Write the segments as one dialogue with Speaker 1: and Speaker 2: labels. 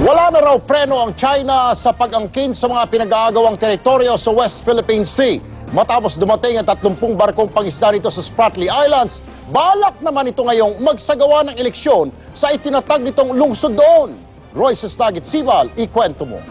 Speaker 1: Wala na raw preno ang China sa pag-angkin sa mga pinag-aagawang teritoryo sa West Philippine Sea. Matapos dumating ang 30 barkong pangisda nito sa Spratly Islands, balak naman ito ngayong magsagawa ng eleksyon sa itinatag nitong lungsod doon. Royce Stagit Sival, ikwento mo.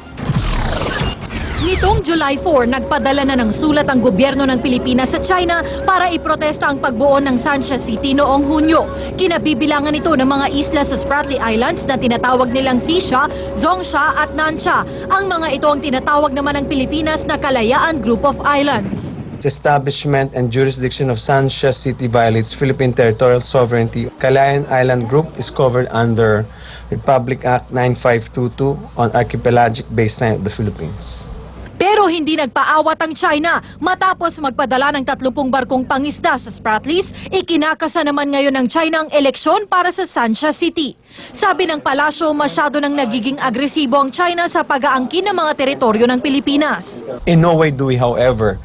Speaker 2: Nitong July 4, nagpadala na ng sulat ang gobyerno ng Pilipinas sa China para iprotesta ang pagbuo ng Sanxia City noong Hunyo. Kinabibilangan ito ng mga isla sa Spratly Islands na tinatawag nilang Xisha, Zhongsha at Nansha. Ang mga ito ang tinatawag naman ng Pilipinas na Kalayaan Group of Islands.
Speaker 3: Establishment and jurisdiction of Sanxia City violates Philippine territorial sovereignty. Kalayaan Island Group is covered under Republic Act 9522 on archipelagic baseline of the Philippines.
Speaker 2: Pero hindi nagpaawat ang China. Matapos magpadala ng 30 barkong pangisda sa Spratlys, ikinakasa naman ngayon ng China ang eleksyon para sa Sanxia City. Sabi ng palasyo, masyado nang nagiging agresibo ang China sa pag-aangkin ng mga teritoryo ng Pilipinas.
Speaker 3: In no way do we, however,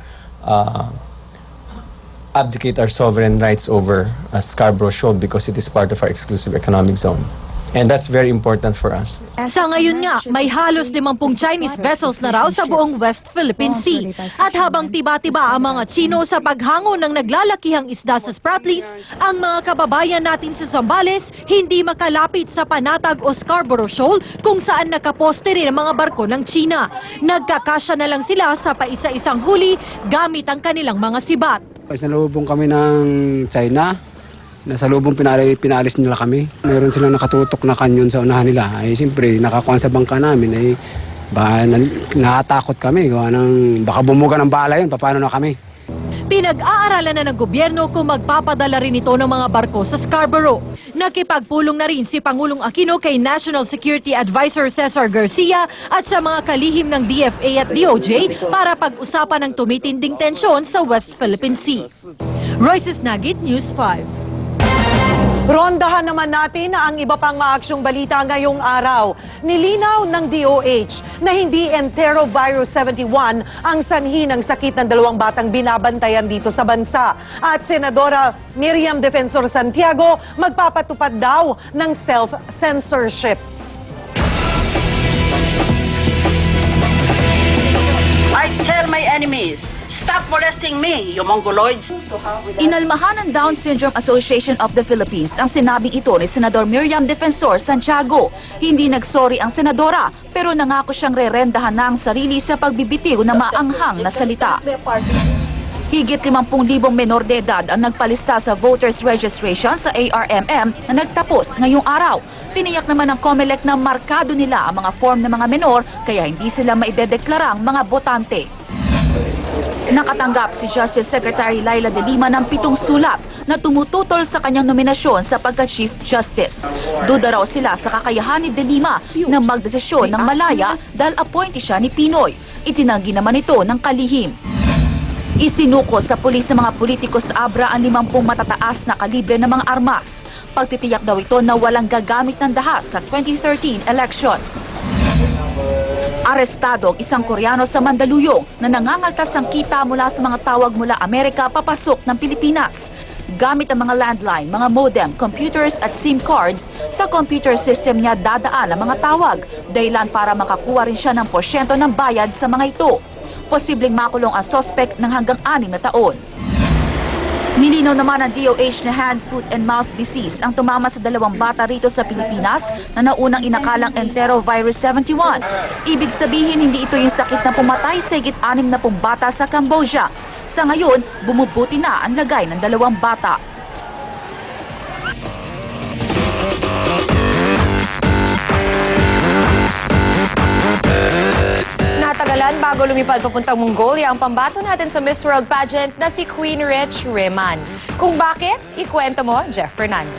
Speaker 3: abdicate our sovereign rights over Scarborough Shoal because it is part of our exclusive economic zone. And that's very important for us.
Speaker 2: Sa ngayon nga, may halos 50 Chinese vessels na raw sa buong West Philippine Sea. At habang tiba-tiba ang mga Chino sa paghango ng naglalakihang isda sa Spratlys, ang mga kababayan natin sa Zambales hindi makalapit sa Panatag o Scarborough Shoal kung saan nakaposte rin ang mga barko ng China. Nagkakasya na lang sila sa paisa-isang huli gamit ang kanilang mga sibat.
Speaker 4: Nalubong kami ng China. Nasa lubong pinalis nila kami. Meron silang nakatutok na kanyon sa unahan nila. Ay siyempre, nakakuha sa bangka namin. Ay nakatakot kami. Baka bumuga ng bala yun. Paano na kami?
Speaker 2: Pinag-aaralan na ng gobyerno kung magpapadala rin ito ng mga barko sa Scarborough. Nakipagpulong na rin si Pangulong Aquino kay National Security Advisor Cesar Garcia at sa mga kalihim ng DFA at DOJ para pag-usapan ng tumitinding tensyon sa West Philippine Sea. Royce Nagit, News 5.
Speaker 5: Rondahan naman natin ang iba pang maaksyong balita ngayong araw. Nilinaw ng DOH na hindi enterovirus 71 ang sanhi ng sakit ng 2 batang binabantayan dito sa bansa. At Senadora Miriam Defensor Santiago magpapatupad daw ng self-censorship.
Speaker 6: I tell my enemies, stop molesting me, you mongoloids.
Speaker 7: Inalmahan ng Down Syndrome Association of the Philippines ang sinabing ito ni Senador Miriam Defensor Santiago. Hindi nagsorry ang senadora, pero nangako siyang rerendahan na ang sarili sa pagbibitiw ng maanghang na salita. Higit 50,000 menor de edad ang nagpalista sa voters registration sa ARMM na nagtapos ngayong araw. Tiniyak naman ng COMELEC na markado nila ang mga form ng mga menor kaya hindi sila maidedeklarang mga botante. Nakatanggap si Justice Secretary Laila de Lima ng 7 sulat na tumututol sa kanyang nominasyon sa pagka-Chief Justice. Duda raw sila sa kakayahan ni de Lima na magdesisyon ng malaya dahil appointee siya ni Pinoy. Itinanggi naman ito ng kalihim. Isinuko sa pulis sa mga politiko sa Abra ang 50 matataas na kalibre ng mga armas. Pagtitiyak daw ito na walang gagamit ng dahas sa 2013 elections. Arestado ang isang Koreano sa Mandaluyong na nangangaltas ang kita mula sa mga tawag mula Amerika papasok ng Pilipinas. Gamit ang mga landline, mga modem, computers at SIM cards, sa computer system niya dadaan ang mga tawag. Dahilan para makakuha rin siya ng porsyento ng bayad sa mga ito. Posibleng makulong ang suspect ng hanggang 6 na taon. Nilinaw naman ng DOH na hand, foot and mouth disease ang tumama sa 2 bata rito sa Pilipinas na naunang inakalang enterovirus 71. Ibig sabihin hindi ito yung sakit na pumatay sa higit 60 bata sa Cambodia. Sa ngayon, bumubuti na ang lagay ng 2 bata.
Speaker 8: Natagalan bago lumipad papuntang Mongolia ang pambato natin sa Miss World pageant na si Queen Rich Reman. Kung bakit, ikwento mo, Jeff Fernando.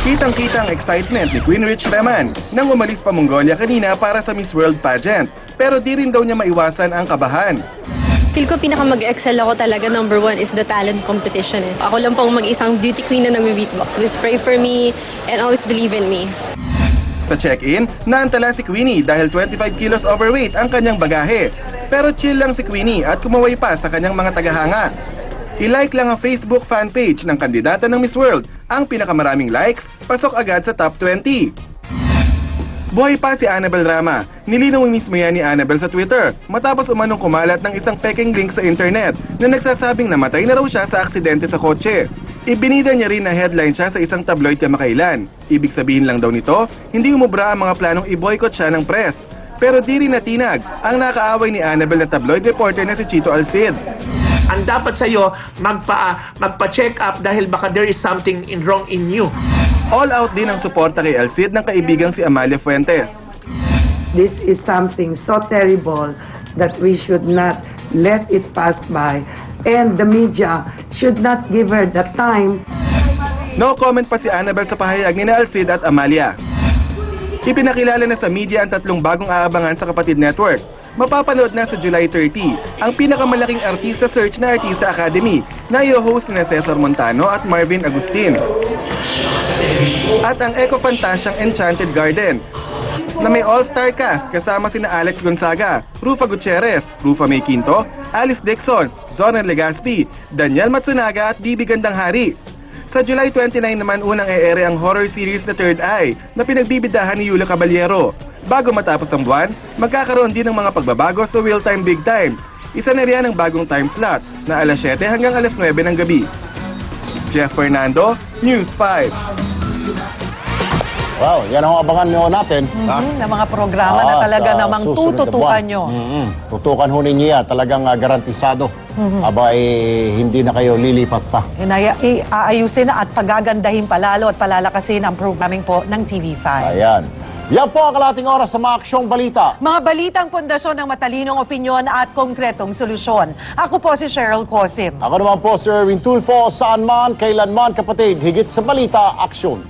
Speaker 9: Kitang-kita ang excitement ni Queen Rich Reman nang umalis pa Mongolia kanina para sa Miss World pageant. Pero di rin daw niya maiwasan ang kabahan.
Speaker 10: Feel ko pinaka mag-excel ako talaga, number 1 is the talent competition. Ako lang pong mag-isang beauty queen na nag-beatbox. Please pray for me and always believe in me.
Speaker 9: Sa check-in, naantala si Queenie dahil 25 kilos overweight ang kanyang bagahe. Pero chill lang si Queenie at kumaway pa sa kanyang mga tagahanga. I-like lang ang Facebook fan page ng kandidata ng Miss World. Ang pinakamaraming likes, pasok agad sa top 20. Buhay pa si Annabel Rama. Nilinaw mismo yan ni Annabel sa Twitter matapos umanong kumalat ng isang peking link sa internet na nagsasabing namatay na raw siya sa aksidente sa kotse. Ibinida niya rin na headline siya sa isang tabloid kamakailan. Ibig sabihin lang daw nito, hindi umubra ang mga planong i-boycott siya ng press. Pero di rin natinag ang nakaaway ni Annabel na tabloid reporter na si Chito Alcid.
Speaker 11: Ang dapat sa'yo, magpa-check up dahil baka there is something wrong in you.
Speaker 9: All out din ang suporta kay Alcid ng kaibigang si Amalia Fuentes.
Speaker 12: This is something so terrible that we should not let it pass by. And the media should not give her the time.
Speaker 9: No comment pa si Annabel sa pahayag ni Alcid at Amalia. Ipinakilala na sa media ang tatlong bagong aabangan sa Kapatid Network. Mapapanood na sa July 30 ang pinakamalaking artista search na Artista Academy na i-host ni Cesar Montano at Marvin Agustin. At ang Eco-Fantasyang Enchanted Garden na may all-star cast kasama sina Alex Gonzaga, Rufa Gutierrez, Rufa May Quinto, Alice Dixon, Zoran Legaspi, Daniel Matsunaga at Bibi Gandang Hari. Sa July 29 naman unang e-ere ang horror series na Third Eye na pinagbibidahan ni Yulia Caballero. Bago matapos ang buwan, magkakaroon din ng mga pagbabago sa Wheel Time Big Time. Isa na riyan ang bagong time slot na alas 7 hanggang alas 9 ng gabi. Jeff Fernando, News 5.
Speaker 1: Wow, yan ang abangan nyo natin.
Speaker 5: Na mga programa na talaga
Speaker 1: sa
Speaker 5: namang
Speaker 1: susunod na
Speaker 5: tututukan
Speaker 1: buwan.
Speaker 5: nyo.
Speaker 1: Tutukan ho ninyo yan, talagang garantisado. Aba, hindi na kayo lilipat pa.
Speaker 5: Aayusin na at pagagandahin palalo at palalakasin ang programming po ng TV5.
Speaker 1: Ayan. Yan po ang kalating oras sa mga aksyong balita.
Speaker 5: Mga balitang pundasyon ng matalinong opinyon at konkretong solusyon. Ako po si Cheryl Cosim.
Speaker 1: Ako naman po, Sir Erwin Tulfo, saan man, kailan man, kapatid, higit sa balita, aksyon.